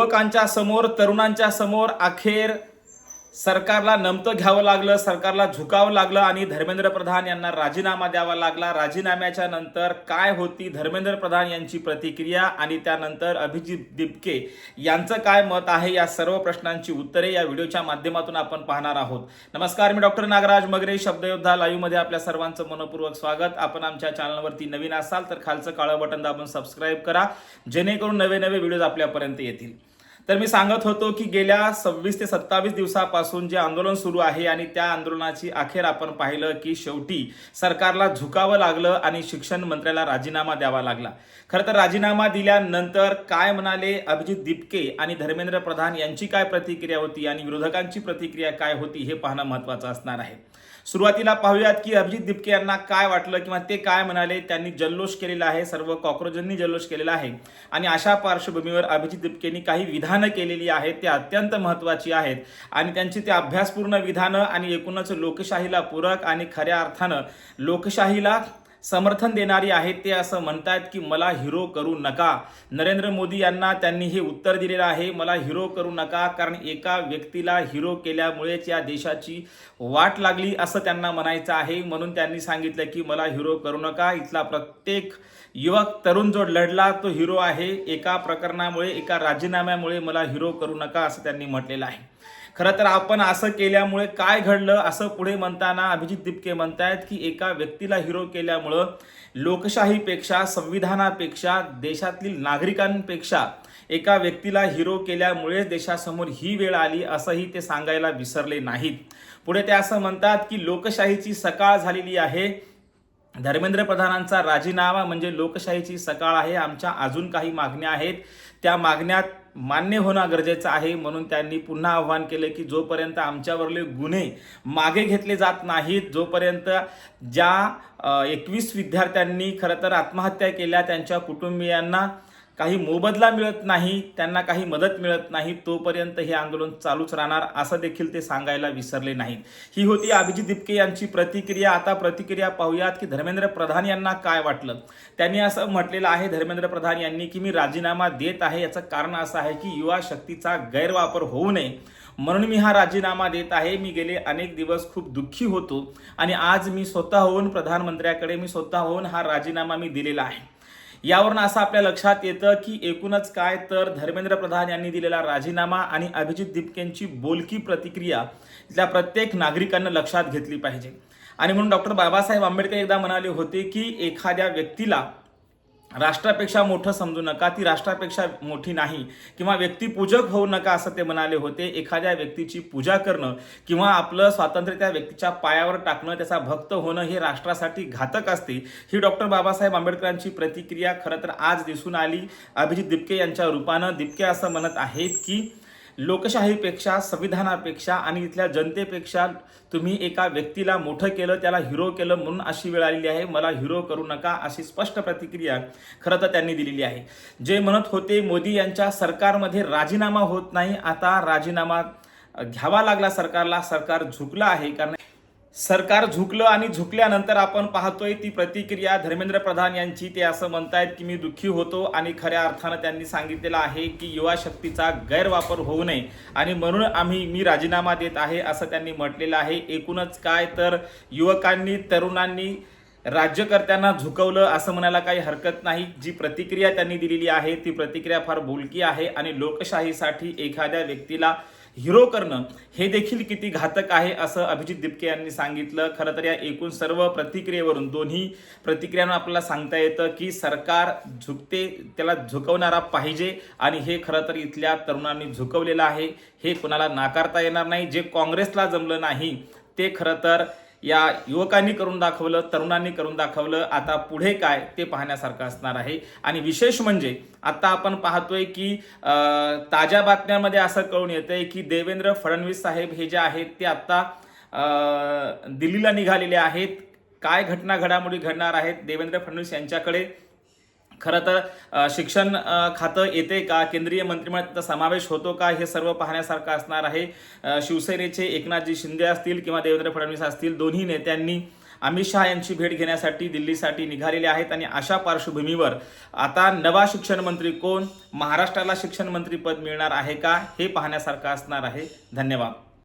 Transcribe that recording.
युवकांच्या समोर, तरुणांच्या समोर अखेर सरकारला नमतं घ्यावं लागलं, सरकारला झुकावं लागलं आणि धर्मेंद्र प्रधान यांना राजीनामा द्यावा लागला। राजीनाम्याच्या नंतर काय होती धर्मेंद्र प्रधान यांची प्रतिक्रिया आणि त्यानंतर अभिजित दिपके यांचं काय मत आहे, या सर्व प्रश्नांची उत्तरे या व्हिडिओच्या माध्यमातून आपण पाहणार आहोत। नमस्कार, मी डॉक्टर नागराज मगरे, शब्दयोद्धा लाईव्ह मध्ये आपल्या सर्वांचं मनपूर्वक स्वागत। आपण आमच्या चॅनलवरती नवीन असाल तर खालचं काळं बटन दाबून सबस्क्राइब करा, जेणेकरून नवे नवे व्हिडिओज आपल्यापर्यंत येतील। तर मी सांगत होतो की गेल्या 26 ते 27 दिवसापासून जे आंदोलन सुरू आहे आणि त्या आंदोलनाची अखेर आपण पाहिलं की शेवटी सरकारला झुकावं लागलं आणि शिक्षण मंत्र्याला राजीनामा द्यावा लागला। खरं तर राजीनामा दिल्यानंतर काय म्हणाले अभिजित दिपके आणि धर्मेंद्र प्रधान यांची काय प्रतिक्रिया होती आणि विरोधकांची प्रतिक्रिया काय होती हे पाहणं महत्त्वाचं असणार आहे। सुरुवातीला पाहूयात की अभिजित दिपके यांना काय वाटलं किंवा ते काय म्हणाले। त्यांनी जल्लोष केलेला आहे, सर्व कॉक्रोचांनी जल्लोष केलेला आहे आणि अशा पार्श्वभूमीवर अभिजित दिपकेंनी काही विधानं केलेली आहेत, ते अत्यंत महत्त्वाची आहेत आणि त्यांची ते अभ्यासपूर्ण विधानं आणि एकूणच लोकशाहीला पूरक आणि खऱ्या अर्थानं लोकशाहीला समर्थन देणारी आहेत। ते असं म्हणतात की मला हिरो करू नका। नरेंद्र मोदी यांना त्यांनी हे उत्तर दिलेलं आहे, मला हिरो करू नका, कारण एका व्यक्तीला हिरो केल्यामुळेच या देशाची वाट लागली असं त्यांना म्हणायचं आहे। म्हणून त्यांनी सांगितलं की मला हिरो करू नका। इथला प्रत्येक युवक तरुण जो लढला तो हिरो आहे। एका प्रकरणामुळे, एका राजीनाम्यामुळे मला हिरो करू नका असं त्यांनी म्हटलेलं आहे। खरं तर आपण असं केल्यामुळे काय घडलं असं पुढे म्हणताना अभिजित दिपके म्हणतायत की एका व्यक्तीला हिरो केल्यामुळं लोकशाहीपेक्षा, संविधानापेक्षा, देशातील नागरिकांपेक्षा एका व्यक्तीला हिरो केल्यामुळे देशासमोर ही वेळ आली असंही ते सांगायला विसरले नाहीत। पुढे ते असं म्हणतात की लोकशाहीची सकाळ झालेली आहे। धर्मेंद्र प्रधानांचा राजीनामा म्हणजे लोकशाहीची सकाळ आहे। आमच्या अजून काही मागण्या आहेत, त्या मागण्यात मान्य होणं गरजेचं आहे। म्हणून त्यांनी पुन्हा आव्हान केलं की जोपर्यंत आमच्यावरले गुन्हे मागे घेतले जात नाहीत, जोपर्यंत ज्या 21 विद्यार्थ्यांनी खरं तर आत्महत्या केल्या त्यांच्या कुटुंबियांना काही मोबदला मिळत नाही, त्यांना काही मदत मिळत नाही, तोपर्यंत हे आंदोलन चालूच राहणार असं देखील ते सांगायला विसरले नाहीत। ही होती अभिजित दिपके यांची प्रतिक्रिया। आता प्रतिक्रिया पाहूयात की धर्मेंद्र प्रधान यांना काय वाटलं। त्यांनी असं म्हटलेलं आहे धर्मेंद्र प्रधान यांनी की मी राजीनामा देत आहे, याचं कारण असं आहे की युवा शक्तीचा गैरवापर होऊ नये म्हणून मी हा राजीनामा देत आहे। मी गेले अनेक दिवस खूप दुःखी होतो आणि आज मी स्वतःहून प्रधानमंत्र्याकडे मी स्वतःहून हा राजीनामा मी दिलेला आहे। यावरून असं आपल्या लक्षात येतं की एकूणच काय तर धर्मेंद्र प्रधान यांनी दिलेला राजीनामा आणि अभिजित दिपकेंची बोलकी प्रतिक्रिया इथल्या प्रत्येक नागरिकांना लक्षात घेतली पाहिजे। आणि म्हणून डॉक्टर बाबासाहेब आंबेडकर एकदा म्हणाले होते की एखाद्या व्यक्तीला राष्ट्रापेक्षा मोठं समजू नका, ती राष्ट्रापेक्षा मोठी नाही, किंवा व्यक्तिपूजक होऊ नका असं ते म्हणाले होते। एखाद्या व्यक्तीची पूजा करणं किंवा आपलं स्वातंत्र्य त्या व्यक्तीच्या पायावर टाकणं, त्याचा भक्त होणं हे राष्ट्रासाठी घातक असते। ही डॉक्टर बाबासाहेब आंबेडकरांची प्रतिक्रिया खरं तर आज दिसून आली अभिजित दिपके यांच्या रूपानं। दिपके असं म्हणत आहेत की लोकशाहीपेक्षा, संविधानापेक्षा आणि इथल्या जनतेपेक्षा तुम्ही एका व्यक्तीला मोठं केलं, त्याला हिरो केलं, म्हणून अशी वेळ आलेली आहे, मला हिरो करू नका अशी स्पष्ट प्रतिक्रिया खरं तर त्यांनी दिलेली आहे। जे म्हणत होते मोदी यांच्या सरकारमध्ये राजीनामा होत नाही, आता राजीनामा घ्यावा लागला सरकारला, सरकार झुकलं आहे। कारण सरकार झुकलं आणि झुकल्यानंतर आपण पाहतोय ती प्रतिक्रिया धर्मेंद्र प्रधान यांची। ते असं म्हणतायत की मी दुःखी होतो आणि खऱ्या अर्थानं त्यांनी सांगितलेलं आहे की युवा शक्तीचा गैरवापर होऊ नये आणि म्हणून मी राजीनामा देत आहे असं त्यांनी म्हटलेलं आहे। एकूणच काय तर युवकांनी, तरुणांनी राज्यकर्त्यांना झुकवलं असं म्हणायला काही हरकत नाही। जी प्रतिक्रिया त्यांनी दिलेली आहे ती प्रतिक्रिया फार बोलकी आहे आणि लोकशाहीसाठी एखाद्या व्यक्तीला हिरो करणं हे देखील किती घातक आहे असं अभिजित दिपके यांनी सांगितलं। खरं तर या एकूण सर्व प्रतिक्रियेवरून, दोन्ही प्रतिक्रियांना आपल्याला सांगता येतं की सरकार झुकते, त्याला झुकवणारा पाहिजे आणि हे खरं तर इथल्या तरुणांनी झुकवलेलं आहे, हे कुणाला नाकारता येणार नाही। जे काँग्रेसला जमलं नाही ते खरं तर या युवकांनी करून दाखवलं, तरुणांनी करून दाखवलं। आता पुढे काय ते पाहण्यासारखं असणार आहे। आणि विशेष म्हणजे आता आपण पाहतोय की ताज्या बातम्यांमध्ये असं कळून येतंय की देवेंद्र फडणवीस साहेब हे जे आहेत ते आता दिल्लीला निघालेले आहेत। काय घडामोडी घडणार आहेत देवेंद्र फडणवीस यांच्याकडे, खरं तर शिक्षण खातं येते का, केंद्रीय मंत्रिमंडळाचा समावेश होतो का, हे सर्व पाहण्यासारखं असणार आहे। शिवसेनेचे एकनाथजी शिंदे असतील किंवा देवेंद्र फडणवीस असतील, दोन्ही नेत्यांनी अमित शहा यांची भेट घेण्यासाठी दिल्लीसाठी निघालेले आहेत आणि अशा पार्श्वभूमीवर आता नवा शिक्षण मंत्री कोण, महाराष्ट्राला शिक्षण मंत्री पद मिळणार आहे का, हे पाहण्यासारखं असणार आहे. धन्यवाद.